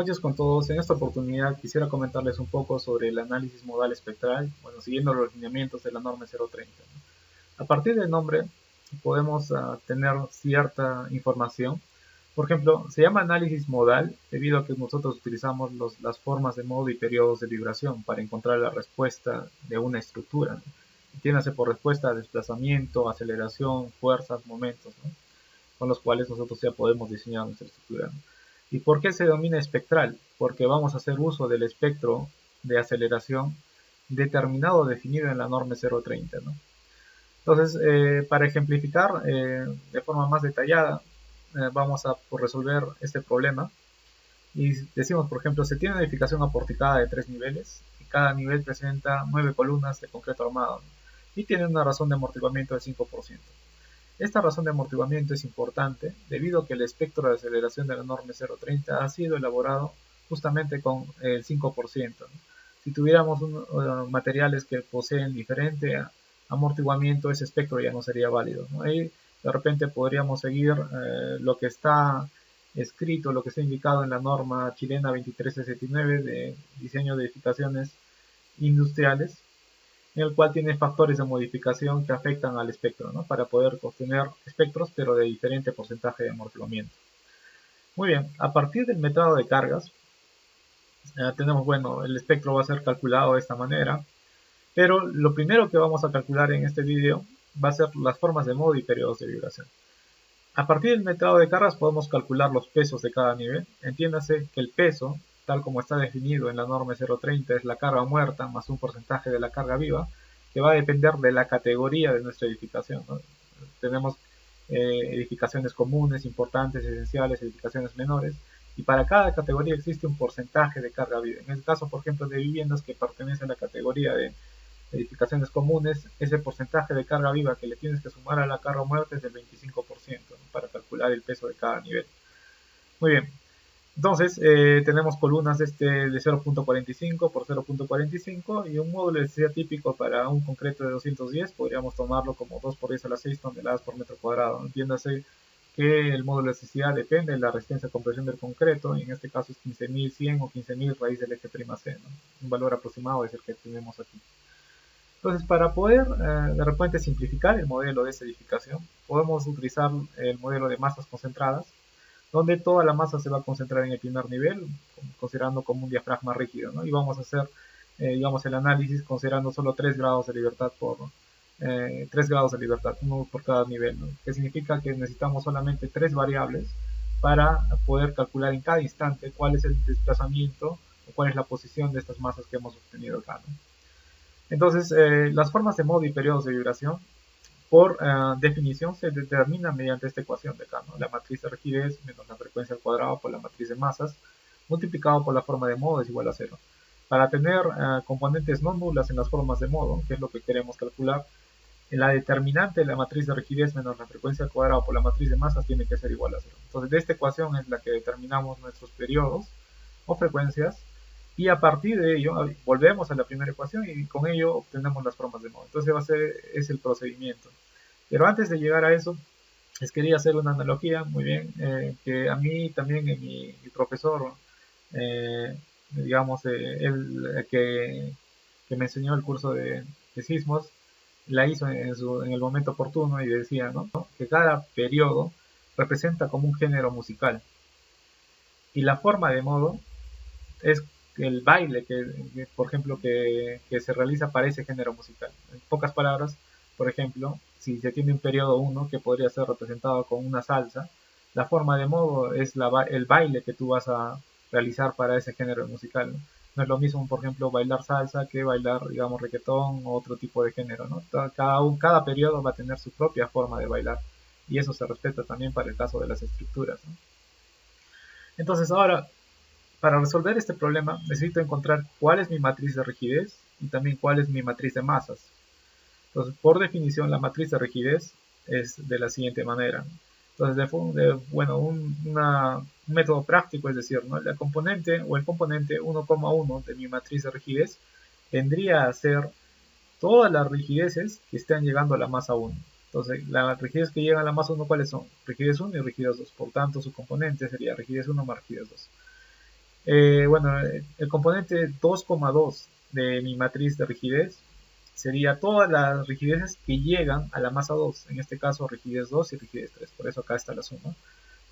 Buenos días con todos. En esta oportunidad quisiera comentarles un poco sobre el análisis modal espectral, bueno, siguiendo los lineamientos de la norma 030, ¿no? A partir del nombre podemos tener cierta información. Por ejemplo, se llama análisis modal debido a que nosotros utilizamos las formas de modo y periodos de vibración para encontrar la respuesta de una estructura, ¿no? Entiéndase por respuesta a desplazamiento, aceleración, fuerzas, momentos, ¿no? Con los cuales nosotros ya podemos diseñar nuestra estructura, ¿no? ¿Y por qué se denomina espectral? Porque vamos a hacer uso del espectro de aceleración determinado, definido en la norma 030, ¿no? Entonces, para ejemplificar de forma más detallada, vamos a resolver este problema. Y decimos, por ejemplo, se tiene una edificación aporticada de 3 niveles y cada nivel presenta 9 columnas de concreto armado, ¿no? Y tiene una razón de amortiguamiento del 5%. Esta razón de amortiguamiento es importante debido a que el espectro de aceleración de la norma 030 ha sido elaborado justamente con el 5%, ¿no? Si tuviéramos materiales que poseen diferente amortiguamiento, ese espectro ya no sería válido, ¿no? Ahí de repente podríamos seguir lo que está escrito, lo que está indicado en la norma chilena 2369 de diseño de edificaciones industriales, en el cual tiene factores de modificación que afectan al espectro, ¿no? Para poder obtener espectros, pero de diferente porcentaje de amortiguamiento. Muy bien, a partir del metrado de cargas, tenemos, bueno, el espectro va a ser calculado de esta manera, pero lo primero que vamos a calcular en este vídeo va a ser las formas de modo y periodos de vibración. A partir del metrado de cargas podemos calcular los pesos de cada nivel. Entiéndase que el peso, tal como está definido en la norma 030, es la carga muerta más un porcentaje de la carga viva, que va a depender de la categoría de nuestra edificación, ¿no? Tenemos edificaciones comunes, importantes, esenciales, edificaciones menores, y para cada categoría existe un porcentaje de carga viva. En el caso, por ejemplo, de viviendas que pertenecen a la categoría de edificaciones comunes, ese porcentaje de carga viva que le tienes que sumar a la carga muerta es del 25%, ¿no? Para calcular el peso de cada nivel. Muy bien, entonces tenemos columnas de 0.45 por 0.45 y un módulo de densidad típico para un concreto de 210 podríamos tomarlo como 2 por 10 a la 6 toneladas por metro cuadrado. Entiéndase que el módulo de elasticidad depende de la resistencia a compresión del concreto, y en este caso es 15.100 o 15.000 raíz del eje prima C, ¿no? Un valor aproximado es el que tenemos aquí. Entonces, para poder de repente simplificar el modelo de esta edificación, podemos utilizar el modelo de masas concentradas, donde toda la masa se va a concentrar en el primer nivel, considerando como un diafragma rígido, ¿no? Y vamos a hacer, digamos, el análisis considerando solo 3 grados de libertad 3 grados de libertad, uno por cada nivel, ¿no? Que significa que necesitamos solamente 3 variables para poder calcular en cada instante cuál es el desplazamiento o cuál es la posición de estas masas que hemos obtenido acá, ¿no? Entonces, las formas de modo y periodos de vibración, por definición, se determinan mediante esta ecuación de acá, ¿no? La matriz de rigidez menos la frecuencia al cuadrado por la matriz de masas, multiplicado por la forma de modo es igual a 0. Para tener componentes no nulas en las formas de modo, que es lo que queremos calcular, la determinante de la matriz de rigidez menos la frecuencia al cuadrado por la matriz de masas tiene que ser igual a 0. Entonces, de esta ecuación es la que determinamos nuestros periodos o frecuencias, y a partir de ello volvemos a la primera ecuación y con ello obtenemos las formas de modo. Entonces es el procedimiento. Pero antes de llegar a eso, les quería hacer una analogía, muy bien, que a mí también mi profesor, digamos, él que me enseñó el curso de sismos, la hizo en el momento oportuno y decía, ¿no?, que cada periodo representa como un género musical y la forma de modo es el baile por ejemplo, que se realiza para ese género musical. En pocas palabras, por ejemplo, si se tiene un periodo 1 que podría ser representado con una salsa, la forma de modo es el baile que tú vas a realizar para ese género musical, ¿no? No es lo mismo, por ejemplo, bailar salsa que bailar, digamos, reggaetón o otro tipo de género, ¿no? Cada periodo va a tener su propia forma de bailar, y eso se respeta también para el caso de las estructuras, ¿no? Entonces, ahora, para resolver este problema necesito encontrar cuál es mi matriz de rigidez y también cuál es mi matriz de masas. Entonces, por definición, la matriz de rigidez es de la siguiente manera. Entonces, un método práctico, es decir, ¿no?, la componente o el componente 1,1 de mi matriz de rigidez vendría a ser todas las rigideces que estén llegando a la masa 1. Entonces, las rigidez que llegan a la masa 1, ¿cuáles son? Rigidez 1 y rigidez 2. Por tanto, su componente sería rigidez 1 más rigidez 2. Bueno, el componente 2,2 de mi matriz de rigidez sería todas las rigideces que llegan a la masa 2, en este caso rigidez 2 y rigidez 3, por eso acá está la suma.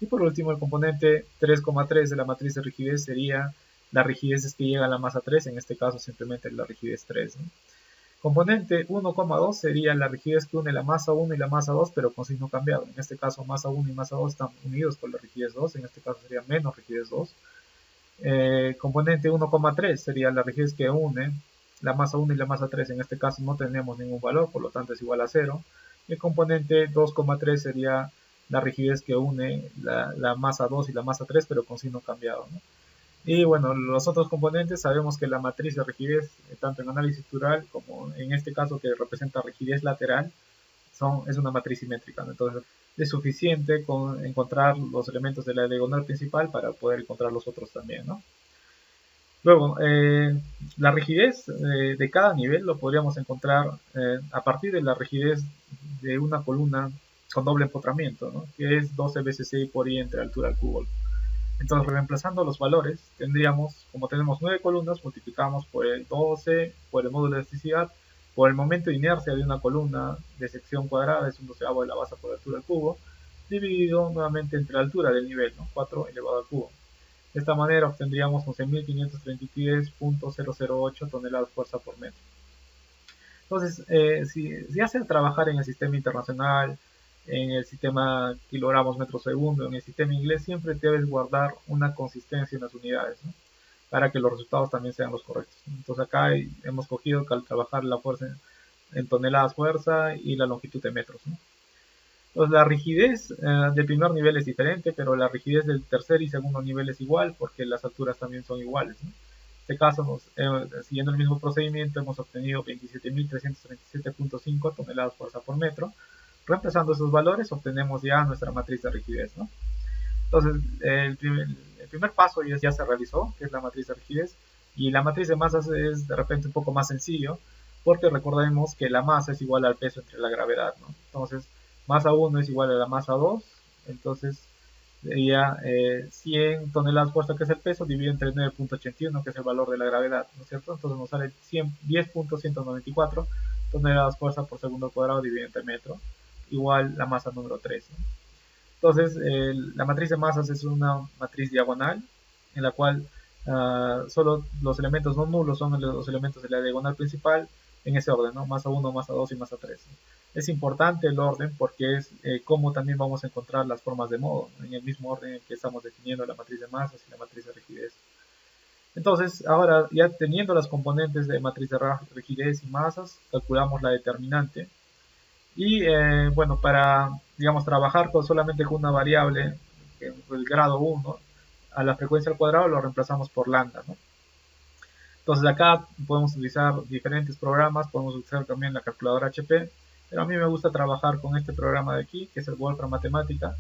Y por último, el componente 3,3 de la matriz de rigidez sería las rigideces que llegan a la masa 3, en este caso simplemente la rigidez 3, ¿no? Componente 1,2 sería la rigidez que une la masa 1 y la masa 2, pero con signo cambiado. En este caso, masa 1 y masa 2 están unidos por la rigidez 2, en este caso sería menos rigidez 2. Componente 1,3 sería la rigidez que une la masa 1 y la masa 3, en este caso no tenemos ningún valor, por lo tanto es igual a 0. Y el componente 2,3 sería la rigidez que une la masa 2 y la masa 3, pero con signo cambiado, ¿no? Y bueno, los otros componentes sabemos que la matriz de rigidez, tanto en análisis estructural como en este caso que representa rigidez lateral, es una matriz simétrica, ¿no? Entonces es suficiente con encontrar los elementos de la diagonal principal para poder encontrar los otros también, ¿no? Luego, la rigidez de cada nivel lo podríamos encontrar a partir de la rigidez de una columna con doble empotramiento, ¿no? Que es 12 veces I por I entre altura al cubo. Entonces, reemplazando los valores, tendríamos, como tenemos 9 columnas, multiplicamos por el 12, por el módulo de elasticidad, por el momento de inercia de una columna de sección cuadrada, es un doceavo de la base por altura al cubo, dividido nuevamente entre la altura del nivel, ¿no? 4 elevado al cubo. De esta manera obtendríamos 11.533.008 toneladas de fuerza por metro. Entonces, si haces trabajar en el sistema internacional, en el sistema kilogramos metro segundo, en el sistema inglés, siempre debes guardar una consistencia en las unidades, ¿no? Para que los resultados también sean los correctos. Entonces acá hemos cogido que al trabajar la fuerza en toneladas fuerza y la longitud de metros, ¿no? Entonces la rigidez del primer nivel es diferente, pero la rigidez del tercer y segundo nivel es igual porque las alturas también son iguales, ¿no? En este caso, siguiendo el mismo procedimiento, hemos obtenido 27.337.5 toneladas fuerza por metro. Reemplazando esos valores, obtenemos ya nuestra matriz de rigidez, ¿no? Entonces, el primer paso ya se realizó, que es la matriz de rigidez, y la matriz de masas es de repente un poco más sencillo, porque recordemos que la masa es igual al peso entre la gravedad, ¿no? Entonces, masa 1 es igual a la masa 2, entonces sería 100 toneladas fuerza, que es el peso, dividido entre 9.81, que es el valor de la gravedad, ¿no es cierto? Entonces nos sale 10.194 toneladas fuerza por segundo cuadrado dividido entre metro, igual la masa número 3, ¿no? Entonces, la matriz de masas es una matriz diagonal en la cual solo los elementos no nulos son los elementos de la diagonal principal en ese orden, ¿no? Masa 1, masa 2 y masa 3. Es importante el orden porque es cómo también vamos a encontrar las formas de modo, ¿no? En el mismo orden en que estamos definiendo la matriz de masas y la matriz de rigidez. Entonces, ahora ya teniendo las componentes de matriz de rigidez y masas, calculamos la determinante. Y bueno, para, digamos, trabajar solamente con una variable, el grado 1, a la frecuencia al cuadrado lo reemplazamos por lambda, ¿no? Entonces acá podemos utilizar diferentes programas, podemos utilizar también la calculadora HP, pero a mí me gusta trabajar con este programa de aquí, que es el Wolfram Matemática.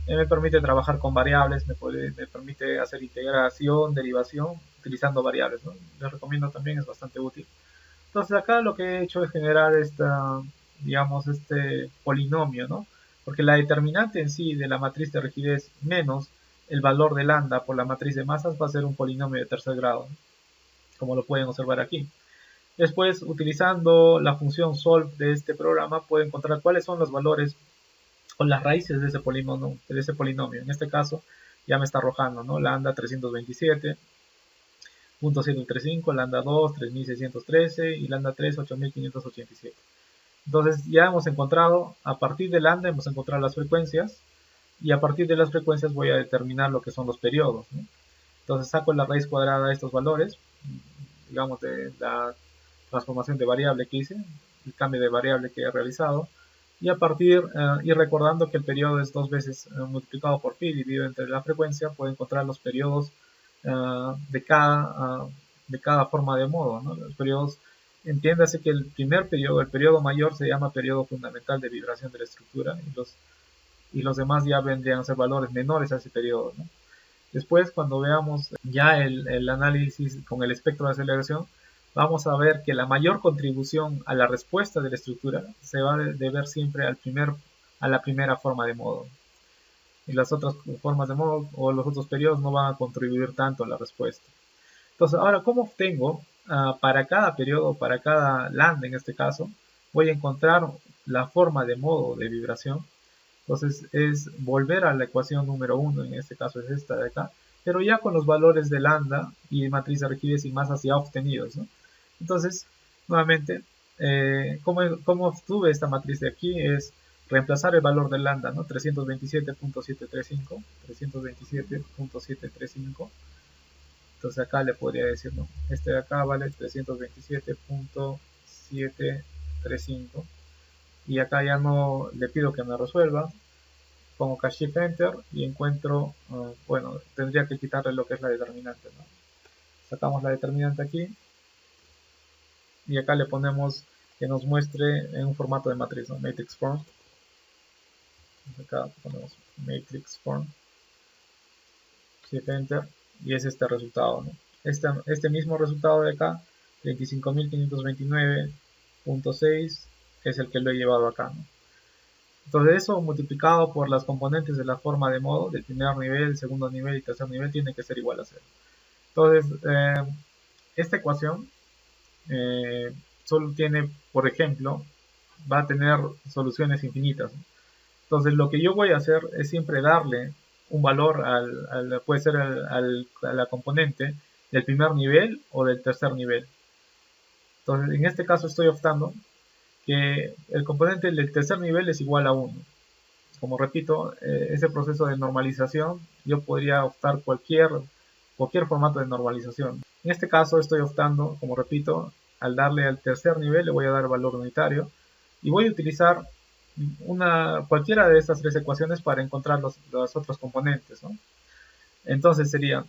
Me permite trabajar con variables, me permite hacer integración, derivación, utilizando variables, ¿no? Les recomiendo también, es bastante útil. Entonces acá lo que he hecho es generar digamos, este polinomio, ¿no? Porque la determinante en sí de la matriz de rigidez menos el valor de lambda por la matriz de masas va a ser un polinomio de tercer grado, ¿no? Como lo pueden observar aquí. Después, utilizando la función solve de este programa, puedo encontrar cuáles son los valores o las raíces de ese polinomio. En este caso, ya me está arrojando, ¿no? Lambda 327.735, lambda 2, 3613 y lambda 3, 8587. Entonces ya hemos encontrado, a partir de lambda hemos encontrado las frecuencias y a partir de las frecuencias voy a determinar lo que son los periodos, ¿no? Entonces saco la raíz cuadrada de estos valores, digamos de la transformación de variable que hice, el cambio de variable que he realizado, y a partir, y recordando que el periodo es 2 veces multiplicado por pi dividido entre la frecuencia, puedo encontrar los periodos de cada forma de modo, ¿no? Los periodos, entiéndase que el primer periodo, el periodo mayor, se llama periodo fundamental de vibración de la estructura, y los demás ya vendrían a ser valores menores a ese periodo, ¿no? Después, cuando veamos ya el análisis con el espectro de aceleración, vamos a ver que la mayor contribución a la respuesta de la estructura se va a deber siempre a la primera forma de modo. y las otras formas de modo o los otros periodos no van a contribuir tanto a la respuesta. Entonces, ahora, ¿cómo obtengo para cada periodo, para cada lambda en este caso? Voy a encontrar la forma de modo de vibración. Entonces, es volver a la ecuación número 1, en este caso es esta de acá, pero ya con los valores de lambda y de matriz de rigidez y masa ya obtenidos, ¿no? Entonces, nuevamente, ¿cómo obtuve esta matriz de aquí? Es reemplazar el valor de lambda, ¿no? 327.735, 327.735. Entonces acá le podría decir, ¿no? Este de acá vale 327.735. Y acá ya no le pido que me resuelva. Pongo Shift Enter y encuentro, bueno, tendría que quitarle lo que es la determinante, ¿no? Sacamos la determinante aquí. Y acá le ponemos que nos muestre en un formato de matriz, ¿no? Matrix Form. Acá ponemos Matrix Form. Shift Enter. Y es este resultado, ¿no? Este mismo resultado de acá, 25.529.6, es el que lo he llevado acá, ¿no? Entonces eso multiplicado por las componentes de la forma de modo del primer nivel, segundo nivel y tercer nivel tiene que ser igual a 0. Entonces, esta ecuación solo tiene, por ejemplo, va a tener soluciones infinitas, ¿no? Entonces lo que yo voy a hacer es siempre darle un valor puede ser a la componente del primer nivel o del tercer nivel. Entonces en este caso estoy optando que el componente del tercer nivel es igual a 1. Como repito, ese proceso de normalización yo podría optar cualquier formato de normalización. En este caso estoy optando, como repito, al darle al tercer nivel le voy a dar el valor unitario y voy a utilizar cualquiera de estas tres ecuaciones para encontrar los otros componentes, ¿no? Entonces sería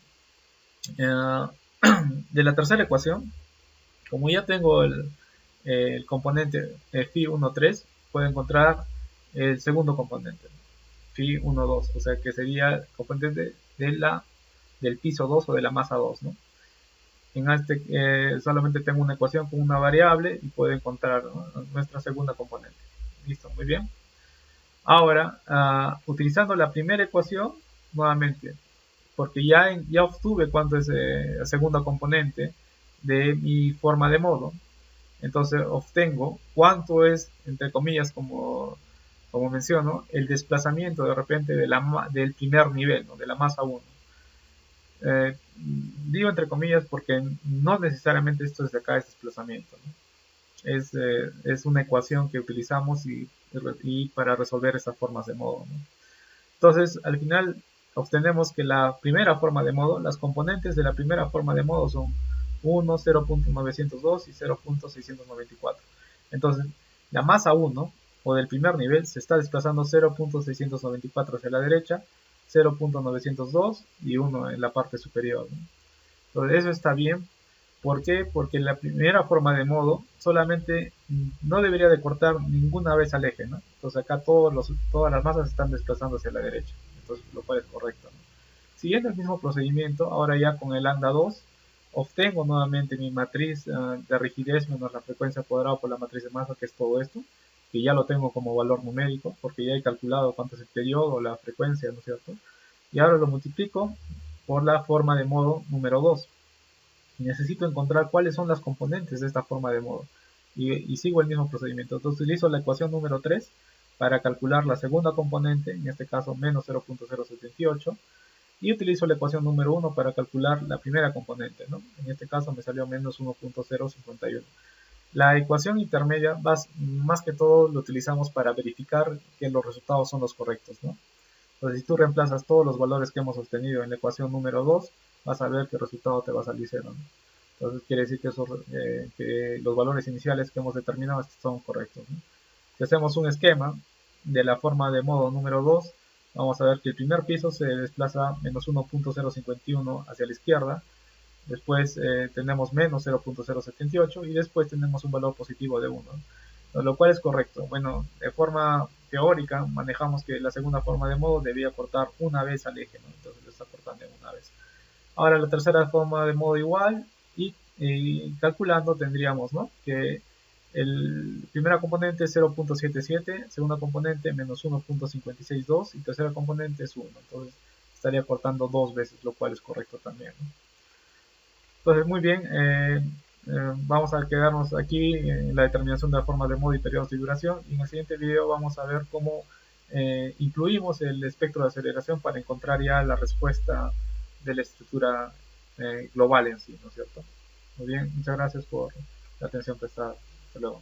de la tercera ecuación, como ya tengo el componente phi1,3, puedo encontrar el segundo componente, phi1,2, o sea que sería el componente del piso 2 o de la masa 2, ¿no? En este solamente tengo una ecuación con una variable y puedo encontrar, ¿no?, nuestra segunda componente. Listo, muy bien. Ahora, utilizando la primera ecuación, nuevamente, porque ya obtuve cuánto es la segunda componente de mi forma de modo, entonces obtengo cuánto es, entre comillas, como menciono, el desplazamiento de repente del primer nivel, ¿no?, de la masa 1. Digo entre comillas porque no necesariamente esto es de acá, es desplazamiento, ¿no? Es una ecuación que utilizamos y para resolver estas formas de modo, ¿no? Entonces, al final obtenemos que la primera forma de modo, las componentes de la primera forma de modo son 1, 0.902 y 0.694. Entonces, la masa 1 o del primer nivel se está desplazando 0.694 hacia la derecha, 0.902 y 1 en la parte superior, ¿no? Entonces, eso está bien. ¿Por qué? Porque la primera forma de modo solamente no debería de cortar ninguna vez al eje, ¿no? Entonces acá todas las masas están desplazando hacia la derecha, entonces lo cual es correcto, ¿no? Siguiendo el mismo procedimiento, ahora ya con el lambda 2, obtengo nuevamente mi matriz de rigidez menos la frecuencia cuadrada por la matriz de masa, que es todo esto, que ya lo tengo como valor numérico, porque ya he calculado cuánto es el periodo o la frecuencia, ¿no es cierto? Y ahora lo multiplico por la forma de modo número 2. Necesito encontrar cuáles son las componentes de esta forma de modo y sigo el mismo procedimiento. Entonces utilizo la ecuación número 3 para calcular la segunda componente, en este caso menos 0.078, y utilizo la ecuación número 1 para calcular la primera componente, ¿no? En este caso me salió menos 1.051. La ecuación intermedia más que todo lo utilizamos para verificar que los resultados son los correctos, ¿no? Entonces si tú reemplazas todos los valores que hemos obtenido en la ecuación número 2, vas a ver que el resultado te va a salir 0, ¿no? Entonces quiere decir que los valores iniciales que hemos determinado son correctos, ¿no? Si hacemos un esquema de la forma de modo número 2, vamos a ver que el primer piso se desplaza menos 1.051 hacia la izquierda, después tenemos menos 0.078 y después tenemos un valor positivo de 1, ¿no? Lo cual es correcto. Bueno, de forma teórica manejamos que la segunda forma de modo debía cortar una vez al eje, ¿no? Entonces lo está cortando en una vez. Ahora la tercera forma de modo igual y calculando tendríamos, ¿no?, que El primera componente es 0.77, segunda componente menos 1.562 y tercera componente es 1. Entonces estaría cortando dos veces, lo cual es correcto también, ¿no? Entonces, muy bien, vamos a quedarnos aquí en la determinación de la forma de modo y periodos de duración. Y en el siguiente video vamos a ver cómo incluimos el espectro de aceleración para encontrar ya la respuesta de la estructura global en sí, ¿no es cierto? Muy bien, muchas gracias por la atención prestada. Hasta luego.